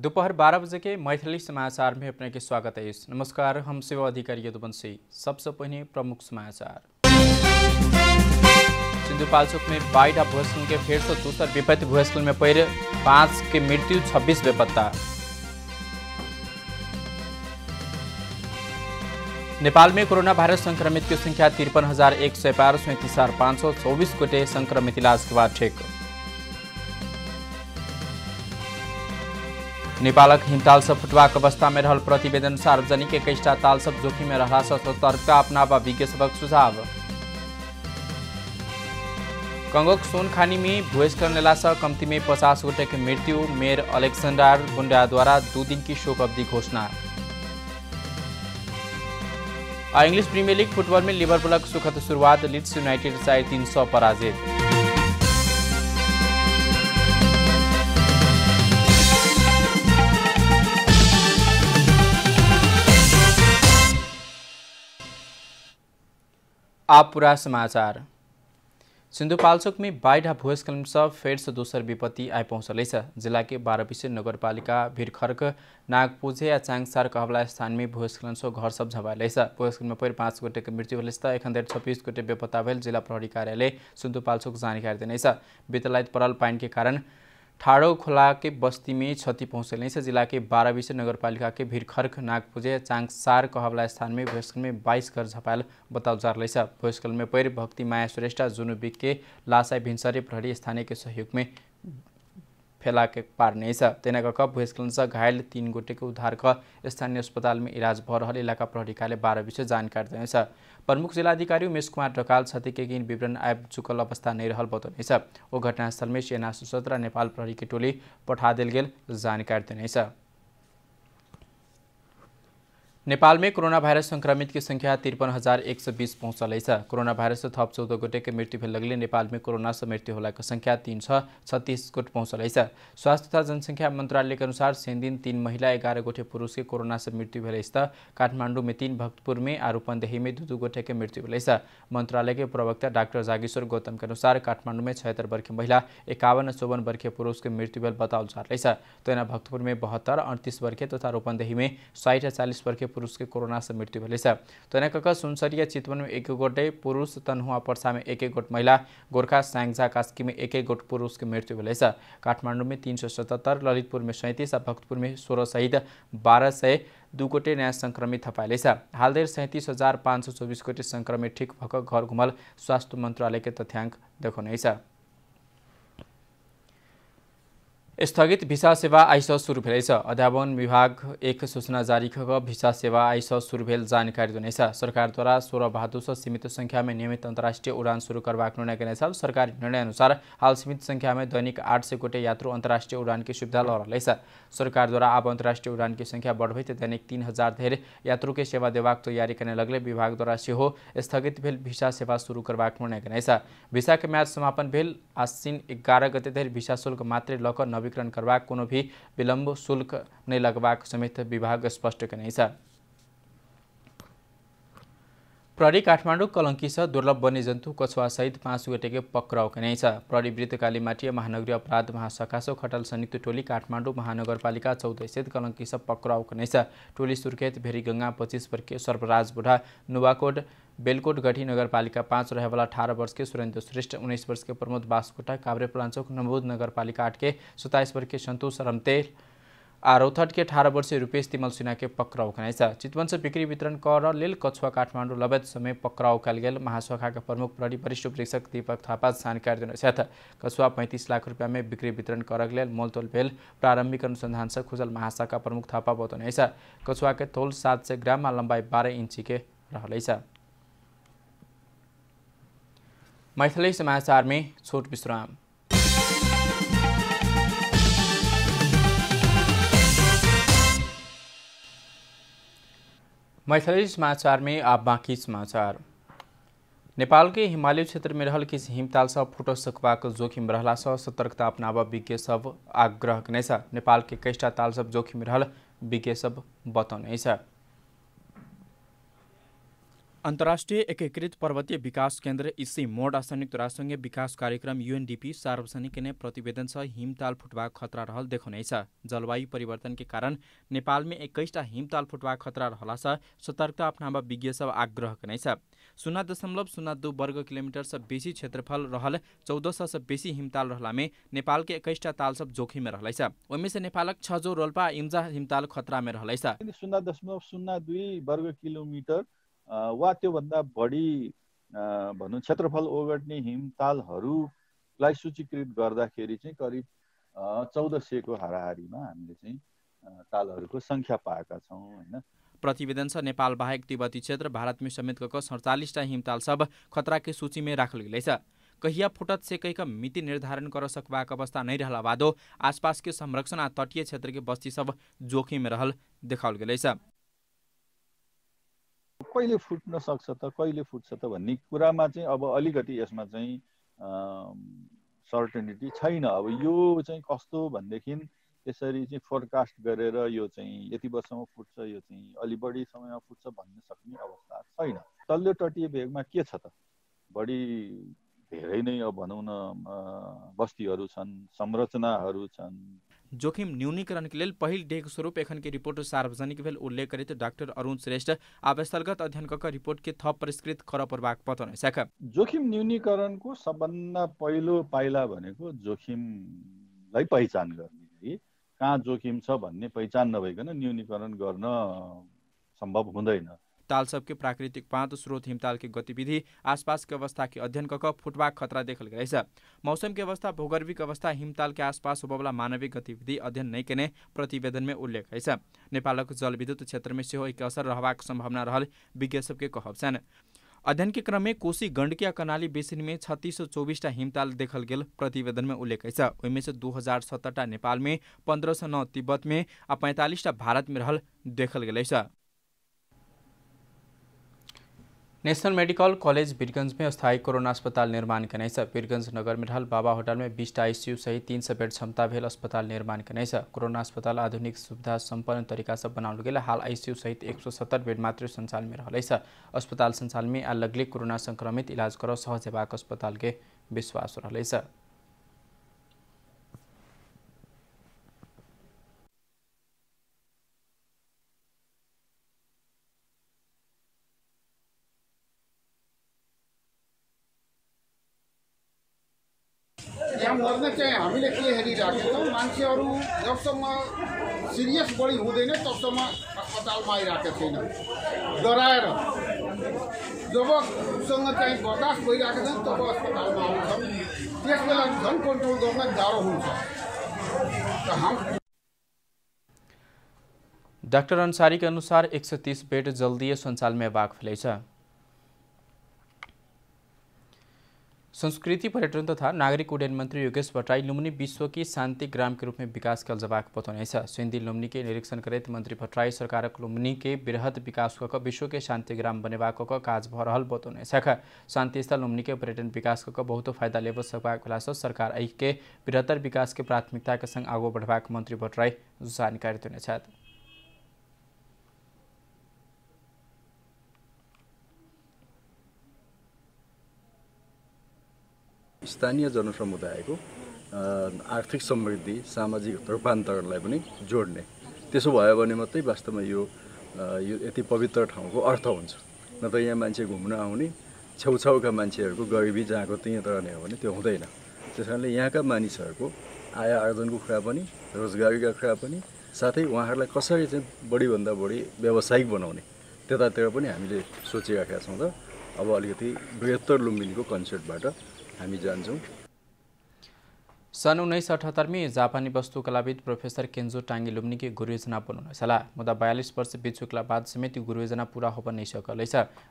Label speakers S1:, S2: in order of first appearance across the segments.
S1: दोपहर 12 बजे के मैथिली समाचार में अपने के स्वागत है। नमस्कार, हम सेवा अधिकारी यदुवंशी। सबसे पहले प्रमुख समाचार। सिंधुपाल्चोक में बाढ़ भूस्खलन के फिर से दूसर विपत्ति। भूस्खलन में पैर 5 की मृत्यु, 26 बेपत्ता। नेपाल में कोरोना वायरस संक्रमित की संख्या 53,100 पार। 37,524 गोटे संक्रमित इलाज के बाद ठीक। नेपालक हिमताल सब फुटबाक अवस्था में रहल प्रतिवेदन। सार्वजनिक 21टा ताल सब जोखिम में रहला से सतर्कता अपनावा विज्ञ सबक सुझाव। कंगोक सोनखानी में भूस्खलन नेला से कम्ती में 50 गोटे की मृत्यु। मेयर अलेक्जेंडर बुंडा द्वारा 2 दिन की शोक अवधि घोषणा। इंग्लिश प्रीमियर लीग फुटबॉल में लिवरपूलक सुखद शुरुआत। लीड्स यूनाइटेड 300 पराजित। आप पूरा समाचार। सिंधुपाल्चोक में बाढ़ भूस्खलन से फिर से दूसर विपत्ति आइ पहुँचल। जिला के 12 विषय नगरपालिका भिरखर्क, नागपुजे या चांगसार कहला स्थान में भूस्खलन से घर सब झबाल। भूस्खलन में पैर 5 गोटे की मृत्यु भेल। एखन धरि 26 गोटे बेपत्ता भेल। जिला प्रहरी कार्यालय सिंधुपाल्चोक जानकारी देने बीतलाइत पड़ल पानी के कारण ठाड़ो खोला के बस्ती में क्षति पहुँचल। जिला के 12 विषय नगरपालिका के भिरखर्क, नागपुजे, चांगसार कहला स्थान में भूस्खलन में 22 घर झपाल बताउ जा रहा। भूस्खलन में पैर भक्ति माया श्रेष्ठ, जुनु बिक के लासाई भिनसरे प्रहरी स्थानीय के सहयोग में फेला के पार्ने। तेना भूस्खलन से घायल 3 गोटे के उद्धार कर स्थानीय अस्पताल में इलाज भ रहा। इलाका प्रहरी कार्यालय 12 विषय जानकारी देने। प्रमुख जिलाधिकारी उमेश कुमार ढकाल क्षति के गिन विवरण आब चुकल अवस्था नहीं रहल बतौने। वो घटनास्थल में सेना सशस्त्र नेपाल प्रहरी की टोली पठा दिल गेल जानकारी देने। नेपाल में कोरोना वायरस संक्रमित की संख्या 53,120 पहुँचल। कोरोना वायरस से थप 14 गोटे के मृत्यु भेल लगले। नेपाल में कोरोना से मृत्यु होला की संख्या 336 गोट पहुँचल। स्वास्थ्य तथा जनसंख्या मंत्रालय के अनुसार दिन 3 महिला 11 गोटे पुरुष के कोरोना से मृत्यु भेल। काठमाडौँ में 3, भक्तपुर में और रूपन्देही में 2 गोटे के मृत्यु भेल। मंत्रालय के प्रवक्ता डाक्टर जागेश्वर गौतम के अनुसार काठमाडौँ में 76 वर्षीय महिला, 51 और 54 वर्षीय पुरुष के मृत्यु भेल बताओ जा रहा। तो भक्तपुर में 72 और 38 वर्षीय तथा रूपन्देही में 60 और 40 वर्षीय पुरुष के कोरोना से मृत्यु भेल। तो सुनसरी चितवन में 1 गोटे पुरुष, तनहुआ पर्सा में 1 गोट महिला, गोरखा स्याङ्जा कास्की में 1 गोट पुरुष के मृत्यु भेल। काठमाडौँ में 377, ललितपुर में 37 और भक्तपुर में 16 सहित 1202 गोटे नयाँ संक्रमित थपाइल। हाल धरि 37,524 गोटे संक्रमित ठीक भक घर घुमल स्वास्थ्य मंत्रालय के तथ्याङ्क देखौने। स्थगित भिसा सेवा आइस शुरू भेल। अध्यापन विभाग एक सूचना जारी कर भिसा सेवा आइस शुरू भेल जानकारी देने। सरकार द्वारा 16 भादो से सीमित संख्या में नियमित अंतर्राष्ट्रीय उड़ान शुरू करवाक निर्णय के अनुसार सरकारी निर्णय अनुसार हाल सीमित संख्या में दैनिक 800 गोटे यात्रु अंतर्राष्ट्रीय उड़ान की सुविधा ल रहा। सरकार द्वारा अब अंतर्राष्ट्रीय उड़ान की संख्या बढ़ दैनिक 3000 धेर यात्रु के सेवा देवाक तैयारी करने लगले। विभाग द्वारा सेहो स्थगित भेल भिसा सेवा शुरू करवाक निर्णय के। भिसा के म्याद समापन भेल। आश्विन 11 गते धेर भिसा शुल्क मात्र लक नवीकरण करवाक, कोनो भी विलम्ब शुल्क नहीं लगवाक समेत विभाग स्पष्ट करने। प्रहरी काठमाडौँ कलंकी से दुर्लभ वन्यजन्तु कछुआ सहित 5 गोटे के पक्राउ करने। प्रहरी वृत्त कालीमाटी महानगरीय अपराध महाशाखा से खटल संयुक्त टोली काठमाडौँ महानगरपालिका 14 स्थित कलंकी से पक्राउ करने। टोली सुर्खेत भेरीगंगा 25 वर्षीय सर्वराज बुढ़ा, नुवाकोट बेलकोट गठी नगरपालिका 5 रहेवाला 18 वर्ष के सुरेन्द्र श्रेष्ठ, 19 वर्ष के प्रमोद बासकोटा, काभ्रे पलाञ्चोक नवोद नगरपालिका 8 के 27 वर्ष के संतोष रमतेल, आरौथट के 18 वर्षीय रूपेश तिमल सिन्हा के पक्राउ करने। चितवन से बिक्री वितरण कर लेल कछुआ काठमाडौँ लबेद समय पक्राउ कल गेल। महाशाखा के प्रमुख प्रहरी वरिष्ठ प्रेक्षक दीपक थापा जानकारी देने। कछुआ 35 लाख रुपया में बिक्री वितरण कर लेल मोलतोल भेल। प्रारंभिक अनुसंधान से खुजल महाशाखा प्रमुख थापा बतौने। कछुआ के तोल 700 ग्राम और लंबाई 12 इंची के रहा। मैथिली समाचार में छोट विश्राम। मैथिली समाचार में आप बाकी समाचार। नेपाल के हिमालय क्षेत्र में रहल किसी हिमताल से फुट सकबाक जोखिम रहला से सतर्कता अपनावा विज्ञ सब आग्रह करने। नेपाल के 21टा ताल सब जोखिम रहल विज्ञ सब बतौने। अन्तर्राष्ट्रिय एकीकृत पर्वतीय विकास केन्द्र इसी मोड संयुक्त राष्ट्रसङ्घीय विकास कार्यक्रम UNDP सार्वजनिक ने प्रतिवेदन छ हिमताल फुटबाक खतरा रहल देखौनेछ। जलवायु परिवर्तन के कारण नेपाल में 21टा हिमताल फुटबाक खतरा रहला से सतर्कता अपनावा विज्ञ सब आग्रह कनेछ। 0.02 वर्ग किलोमीटर से बेसी क्षेत्रफल रहल 1400 से बेसी हिमताल रहला में नेपाल के 21टा ताल सब जोखिम में रहलैछ। ओइमे से नेपालक 6 जो रोल्पा इम्जा हिमताल खतरा में रहलैछ।
S2: 0.02 वर्ग किलोमिटर वा त्योभन्दा बढी भनौँ क्षेत्रफल ओगट्ने हिमतालहरूलाई सूचीकृत गर्दाखेरि चाहिँ करिब 1400 को हाराहारीमा हामीले चाहिँ तालहरूको सङ्ख्या पाएका छौँ हैन।
S1: प्रतिवेदन छ नेपाल बाहेक तिब्बती क्षेत्र भारत में समेत 47टा हिमताल सब खतरा के सूची में राखल गेलैछ। कहिया फुटत से कई का मिति निर्धारण कर सकबाक अवस्था नहीं रहला बादो आसपास के संरक्षण आ तटीय क्षेत्र के बस्ती सब जोखिम में रहल देखाउल गेलैछ।
S2: कहिले फुट्न सक्छ त कहिले फुट्छ त भन्ने कुरामा चाहिँ अब अलिकति यसमा चाहिँ सर्टेनिटी छैन। अब यो चाहिँ कस्तो भन्देखि यसरी चाहिँ फोरकास्ट गरेर यो चाहिँ यति वर्षमा फुट्छ यो चाहिँ अलि बढी समयमा फुट्छ भन्न सक्ने अवस्था छैन। तल्लो तटीय भेगमा के छ त बढी धेरै नै अब भनौँ न बस्तीहरू छन्, संरचनाहरू छन्।
S1: जोखिम न्यूनीकरण के लिए पहिल डेग स्वरूप एखन के रिपोर्ट सार्वजनिक भेल उल्लेख करित डाक्टर अरुण श्रेष्ठ आवस्थलगत अध्ययन का रिपोर्ट के थप परिष्कृत कर प्रभाग पतन शाखा
S2: जोखिम न्यूनीकरणको सबभन्दा पहिलो पाइला भनेको जोखिमलाई पहिचान गर्ने है। कहाँ जोखिम छ भन्ने पहिचान नभइकन न्यूनीकरण गर्न सम्भव हुँदैन।
S1: ताल सबके प्राकृतिक पात स्रोत हिमताल की गतिविधि आसपास के अवस्था के अध्ययन कर फुटबाक खतरा देखल गएछ। मौसम की अवस्था भूगर्भिक अवस्था हिमताल के आसपास होबला मानवीय गतिविधि अध्ययन नहीं केने प्रतिवेदन में उल्लेख है। नेपालक जलविद्युत क्षेत्र में सेहो एक असर रहबाक संभावना रहल विज्ञ सबके कहब छन्। अध्ययन के क्रम में कोशी गण्डकी कर्णाली बेसिन में 3624टा हिमताल देखल गेल प्रतिवेदन में उल्लेख है। उनमें से 2070टा नेपाल में, 1509 तिब्बत में आ 45टा भारत में रहल देखल गेल है। नेशनल मेडिकल कॉलेज वीरगंज में अस्थायी कोरोना अस्पताल निर्माण करने वीरगंज नगर में रहल बाबा होटल में 20टा ICU सहित 300 बेड क्षमता भेल अस्पताल निर्माण करने कोरोना अस्पताल आधुनिक सुविधा संपन्न तरीका से बनाउल गेल। हाल ICU सहित 170 बेड मात्र संचालन में रहल। अस्पताल संचालन में आ लगले कोरोना संक्रमित इलाज कर सहज हेबाक अस्पताल के विश्वास रहल।
S3: यहाँ मर्ने चाहिँ हामीले के हेरिराखेका छौँ मान्छेहरू जबसम्म सिरियस बढी हुँदैन तबसम्म अस्पतालमा आइरहेको छैन डराएर। जब उसँग चाहिँ बर्दास्त भइरहेको छ तब अस्पतालमा आउँछन्। त्यसबेला झन् कन्ट्रोल गर्न गाह्रो हुन्छ।
S1: डाक्टर अंसारी के अनुसार 130 बेड जल्दी संचालन में हेबाक भेलैछ। संस्कृति पर्यटन तथा नागरिक उड्डयन मंत्री योगेश भट्टराई लुम्बिनी विश्व की शांति ग्राम के रूप में विकास कल जबाक बतौने सिंधी लुम्बिनी के निरीक्षण करेत मंत्री भट्टराई सरकार लुम्बिनी के बृहद विकास कक विश्व के शांति ग्राम बनेवा कक काज भ रहल बतौने शांति स्थल लुम्बिनी के पर्यटन विकास कक बहुत फायदा लेब सकबाक भेला सरकार एहि के बृहत्तर विकास के प्राथमिकता के संग आगो बढ़वाक मंत्री भट्टराई जानकारी देने छथि।
S4: स्थानीय जनसमुदायको आर्थिक समृद्धि सामाजिक रूपान्तरणलाई पनि जोड्ने त्यसो भयो भने मात्रै वास्तवमा यो यति पवित्र ठाउँको अर्थ हुन्छ। न त यहाँ मान्छे घुम्न आउने छेउछाउका मान्छेहरूको गरिबी जहाँको त्यहीँ रहने हो भने त्यो हुँदैन। त्यसकारणले यहाँका मानिसहरूको आय आर्जनको कुरा पनि रोजगारीका कुरा पनि साथै उहाँहरूलाई कसरी चाहिँ बढीभन्दा बढी व्यावसायिक बनाउने त्यतातिर पनि हामीले सोचिराखेका छौँ र अब अलिकति बृहत्तर लुम्बिनीको कन्सेप्टबाट हामी जान्छौँ।
S1: सन् 1978 में जापानी वस्तुकलाविद प्रोफेसर केन्जो टाङ्गी लुम्बिनी के गुरु योजना बनाउन सला मुदा 42 वर्ष बीत चुकला बाद समेत गुरु योजना पूरा हो नहीं सकल।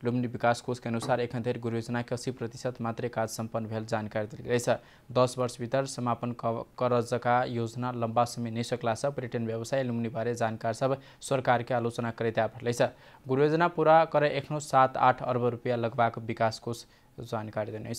S1: लुम्बिनी विकास कोष के अनुसार एखन धरि गुरु योजना के 80% मात्रै काज सम्पन्न भेल जानकारी दिल गई। 10 वर्ष भीतर समापन करजका योजना लंबा समय नहीं सकला से पर्यटन व्यवसाय लुम्बिनी बारे जानकार सब सरकार के आलोचना करते आल। गुरु योजना पूरा करे एखनो 7-8 अर्ब रुपया लगभग विकास कोष जानकारी देने।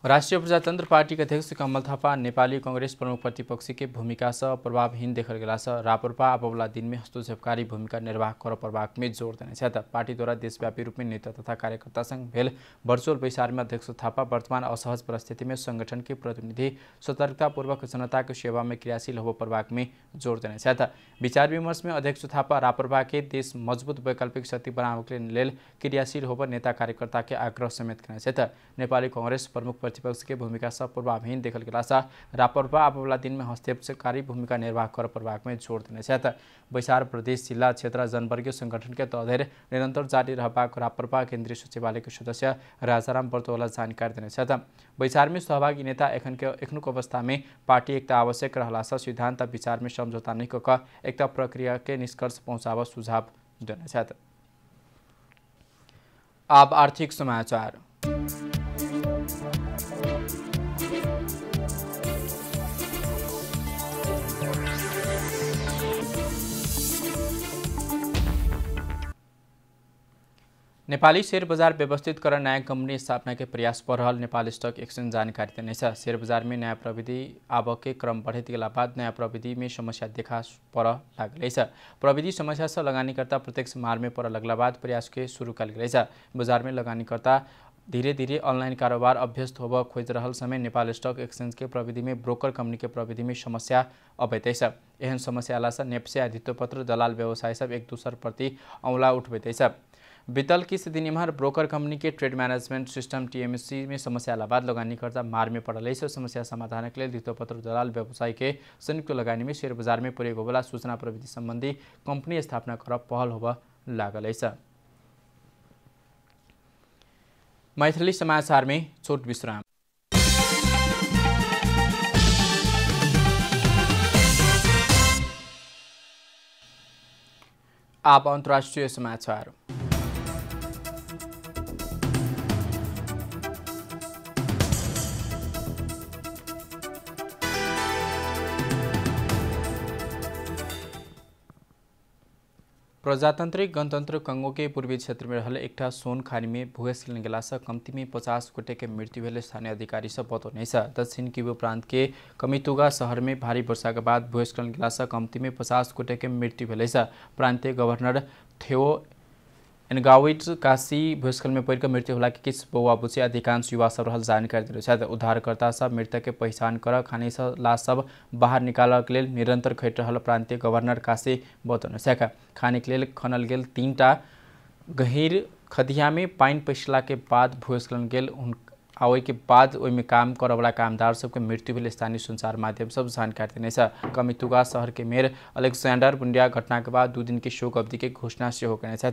S1: राष्ट्रिय प्रजातन्त्र पार्टी अध्यक्ष कमल थापा नेपाली कांग्रेस प्रमुख प्रतिपक्षी के भूमिका से प्रभावहीन देखल गेला से रापरपा आबवला दिन में हस्तक्षेपकारी भूमिका निर्वाह कर प्रभाव में जोड़ देने छ। पार्टी द्वारा देशव्यापी रूप में नेता तथा कार्यकर्ता संघ भेल वर्चुअल बैसार में अध्यक्ष थापा वर्तमान असहज परिस्थिति में संगठन के प्रतिनिधि सतर्कतापूर्वक जनता की सेवा में क्रियाशील हो प्रभाव में जोड़ देने छ। विचार विमर्श में अध्यक्ष थापा रापरपा के देश मजबूत वैकल्पिक शक्ति बनाने लेल क्रियाशील हो नेता कार्यकर्ता के आग्रह समेत करने छ। नेपाली कांग्रेस प्रमुख प्रतिपक्ष के भूमिका से प्रभावहीन देखल गेला से रापरपा आबवला दिन में हस्तक्षेपकारी भूमिका निर्वाह कर प्रभाव में जोड़ देने छ। बैसार प्रदेश जिला क्षेत्र जनवर्गीय संगठन के तहदेर निरंतर जारी रहबाक रापरपा केन्द्रीय सचिवालय के सदस्य राजाराम बर्तोला जानकारी देने छ। बैसार में सहभागी नेता एखनुक अवस्था में पार्टी एकता आवश्यक रहला से सिद्धांत विचार में समझौता नहीं क एकता प्रक्रिया के निष्कर्ष पहुंचाव सुझाव देने छ। अब आर्थिक समाचार। नेपाली शेयर बजार व्यवस्थित कर नया कंपनी स्थापना के प्रयास पर रहल नेपाल स्टॉक एक्सचेंज जानकारी देने छ। शेयर बाजार में नया प्रविधि आवक के क्रम बढ़त गेला बाद नया प्रविधि में समस्या देखा पर लागल छ। प्रविधि समस्या से लगानीकर्ता प्रत्यक्ष मार में पर लगला बाद प्रयास के शुरू कल गेल छ। बाजार में लगानीकर्ता धीरे धीरे ऑनलाइन कारोबार अभ्यस्त होब खोज रहल समय नेपाल स्टॉक एक्सचेंज के प्रविधि में ब्रोकर कंपनी के प्रविधि में समस्या अबैत छ। एहन समस्या आला से नेप्से आदित्य पत्र दलाल व्यवसाय सब एक दूसर प्रति औंला उठबैत छ। बीतल किस दिन इम्हर ब्रोकर कंपनी के ट्रेड मैनेजमेंट सिस्टम TMC में समस्या बाद लगानीकर्ता मार में पड़ल है। समस्या समाधान के लिए द्वितीयपत्र दलाल व्यवसाय के संयुक्त लगानी में शेयर बाजार में प्रयोग होगा सूचना प्रविधि संबंधी कंपनी स्थापना कर पहल होब लागल है। मैथिली समाचार में छोट विश्राम। आप अंतर्राष्ट्रीय समाचार। प्रजातांत्रिक गणतंत्र कंगो के पूर्वी क्षेत्र में रहल एकटा सोन खानी में भूस्खलन गेला से कम्ती में 50 गोटे के मृत्यु भेल स्थानीय अधिकारी सब बतौने छ। दक्षिण किवु प्रांत के कमितुगा शहर में भारी वर्षा के बाद भूस्खलन गेला से कम्ती में 50 गोटे के मृत्यु भेल छ। प्रांतीय गवर्नर थियो एनगाविट काशी भूस्खलन में पड़ मृत्यु होला के किस बौआ बुचे अधिकांश युवा सब रहल जानकारी दिल छ। उद्धारकर्ता सब मृतक के पहचान कर खाने से लाश सब बाहर निकाल के लिए निरंतर खट रहल प्रांतीय गवर्नर काशी बतौने छ। खाने के लिए खनल गेल 3टा गहीर खदिया में पानी पैसला के बाद भूस्खलन गेल आवे के बाद ओहि में काम करवाला कामदार सबके मृत्यु भेल स्थानीय संचार माध्यम सब जानकारी देने छ। कमितुगा शहर के मेयर अलेक्जेंडर बुंडिया घटना के बाद 2 दिन की शोक अवधि के घोषणा से हो करने छ।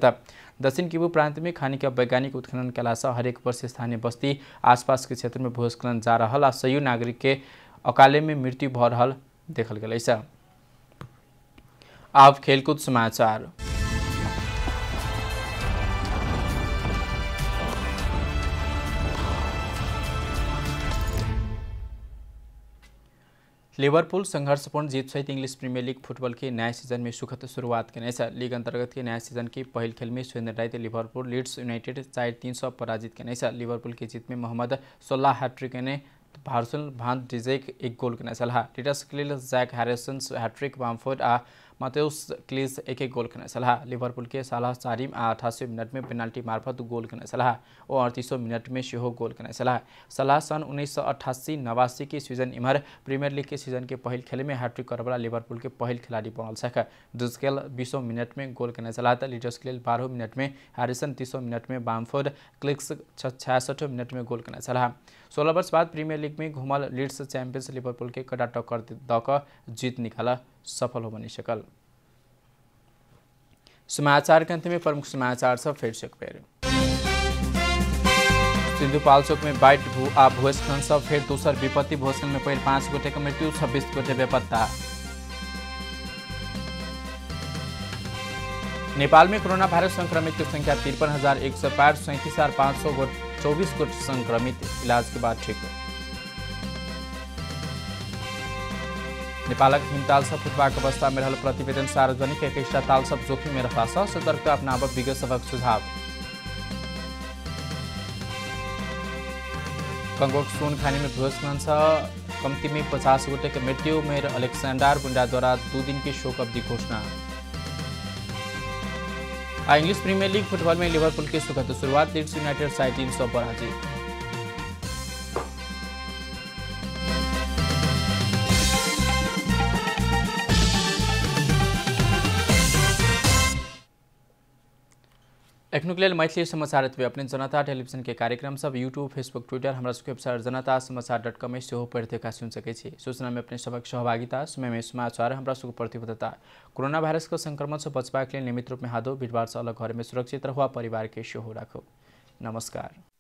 S1: दक्षिण किवु प्रांत में खानी के वैज्ञानिक उत्खनन केला से हरेक वर्ष स्थानीय बस्ती आसपास के क्षेत्र में भूस्खलन जा रहल आ सयौं नागरिक के अकाले में मृत्यु भ रहल देखल गेल छ। अब खेलकूद समाचार। लिवरपूल संघर्षपूर्ण जीत सहित इंग्लिश प्रीमियर लीग फुटबॉल के नया सीजन में सुखद शुरुआत करने छ। लीग अंतर्गत के नया सीजन की पहल खेल में स्वेन लिवरपूल लीड्स यूनाइटेड 4-3 पराजित करने छ। लिवरपूल की जीत में मोहम्मद सलाह हैट्रिक ने भार्सल भान डिजेक 1 गोल करने सलाह टिटस क्लिल जैक हैरिसन हैट्रिक बामफोर्ड आ मातेउस क्लिज 1-1 गोल करने सलाह। लिवरपूल के सालाह चारिम 88 मिनट में पेनाल्टी मार्फत गोल करने सलाह और 38 मिनट में सेहो गोल करने सलाह। सलाह सन 1988-89 के सीजन इमर प्रीमियर लीग के सीजन के पहल खेल में हैट्रिक करवाला लिवरपूल के पहल खिलाड़ी बनल छ। डुस्केल 20 मिनट में गोल करने सलाह तो लीडर्स के लिए 12 मिनट में हैरिसन 30 मिनट में बामफोर्ड क्लिक्स 66 मिनट में गोल करने सलाह। 16 वर्ष बाद प्रीमियर लीग में घुमल लीड्स चैंपियंस लिवरपूल के कड़ा टक्कर दक जीत निकाला सफल हो बनी सकल। समाचार के अंत में प्रमुख समाचार सब फिर से एक बेर। सिंधुपाल्चोक में बाइट भूस्खलन सब फिर दूसर विपत्ति भूस्खलन में पहले 5 गोटे का मृत्यु 26 गोटे बेपत्ता। नेपाल में कोरोना वायरस संक्रमित की संख्या 53,165 37,524 गोटे संक्रमित इलाज के बाद ठीक। नेपालक हिमताल सब फुटबाक अवस्था में रहल प्रतिवेदन सार्वजनिक 21टा ताल सब जोखिम में रहला सँ सतर्कता अपनाब विज्ञ सभक सुझाव। कंगोक सोन खानी में भूस्खलन छ कम्ती में 50 गोटे की मृत्यु। मेयर अलेक्जेंडर बुंडा द्वारा 2 दिन की शोक अवधि घोषणा। इंग्लिश प्रीमियर लीग फुटबॉल में लिवरपूल की सुखद शुरुआत, लीड्स यूनाइटेड साइड 300 पराजित। एखनुक लेल मैथिली समाचार अपने जनता टेलीविजन के कार्यक्रम सब यूट्यूब फेसबुक ट्विटर हमारा सबके वेबसाइट जनतासमाचार.com में सेहो पढ़ते का सुन सके छी। सूचना में अपने सबक सहभागिता समय में समाचार हमारा सबको प्रतिबद्धता कोरोना वायरस का संक्रमण से बचबाक लिए नियमित रूप में हाथों भीड़भाड़ से अलग घर में सुरक्षित रहुआ परिवार के सेहो राखो। नमस्कार।